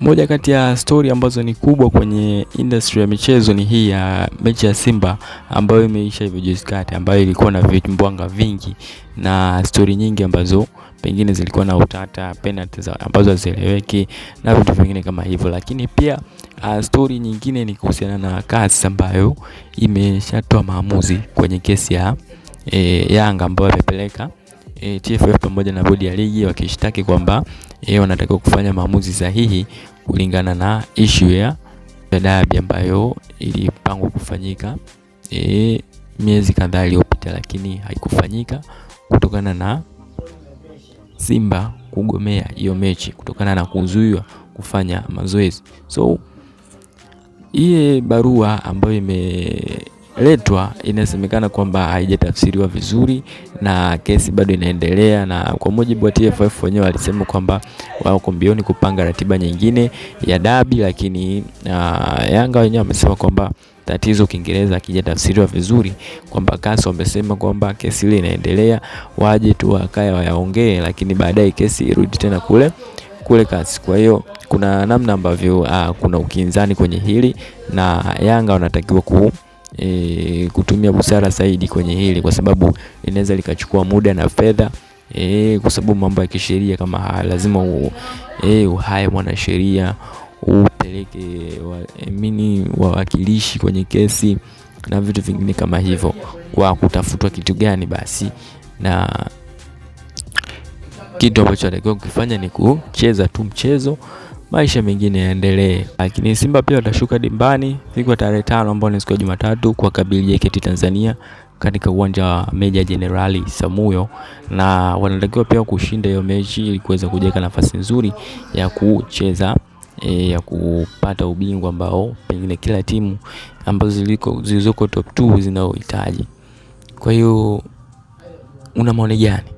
Moja kati ya story ambazo ni kubwa kwenye industry ya michezo ni hii ya mechi ya Simba ambayo imeisha hivyo juzi kati, ambayo ilikuwa na vimbwanga vingi na story nyingi ambazo pengine zilikuwa na utata, penalty ambazo hazieleweki na vitu vingine kama hivyo. Lakini pia story nyingine ni kuhusiana na CAS ambayo imeshatoa maamuzi kwenye kesi ya Yanga ambayo imepeleka TFF pamoja na bodi ya ligi wakishtaki kwamba wanatakiwa kufanya maamuzi sahihi kulingana na issue ya dabi ambayo ilipangwa kufanyika miezi kadhaa iliyopita, lakini haikufanyika kutokana na Simba kugomea hiyo mechi kutokana na kuzuiwa kufanya mazoezi. So hii barua ambayo imeletwa inasemekana kwamba haijatafsiriwa vizuri na kesi bado inaendelea, na kwa mujibu wa TFF wenyewe walisema kwamba wako mbioni kupanga ratiba nyingine ya dabi, lakini Yanga wenyewe wamesema kwamba tatizo Kiingereza hakijatafsiriwa vizuri, kwamba CAS wamesema kwamba kesi ile inaendelea, waje tu wakae wayaongee, lakini baadaye kesi irudi tena kule CAS. Kwa hiyo kuna namna ambavyo kuna ukinzani kwenye hili na Yanga wanatakiwa kutumia busara zaidi kwenye hili, kwa sababu inaweza likachukua muda na fedha kwa sababu mambo ya kisheria kama lazima uhaye mwanasheria, upeleke wawakilishi kwenye kesi na vitu vingine kama hivyo, kwa kutafutwa kitu gani basi, na kitu ambacho anatakiwa kufanya ni kucheza tu mchezo, maisha mengine yaendelee. Lakini Simba pia watashuka dimbani siku ya tarehe 5 ambayo ni siku ya Jumatatu kwa kabili JKT Tanzania katika uwanja wa Meja Jenerali Samuyo, na wanatakiwa pia kushinda hiyo mechi ili kuweza kujiweka nafasi nzuri ya kucheza ya kupata ubingwa ambao pengine kila timu ambazo zilizoko top 2 zinaohitaji. Kwa hiyo una maoni gani?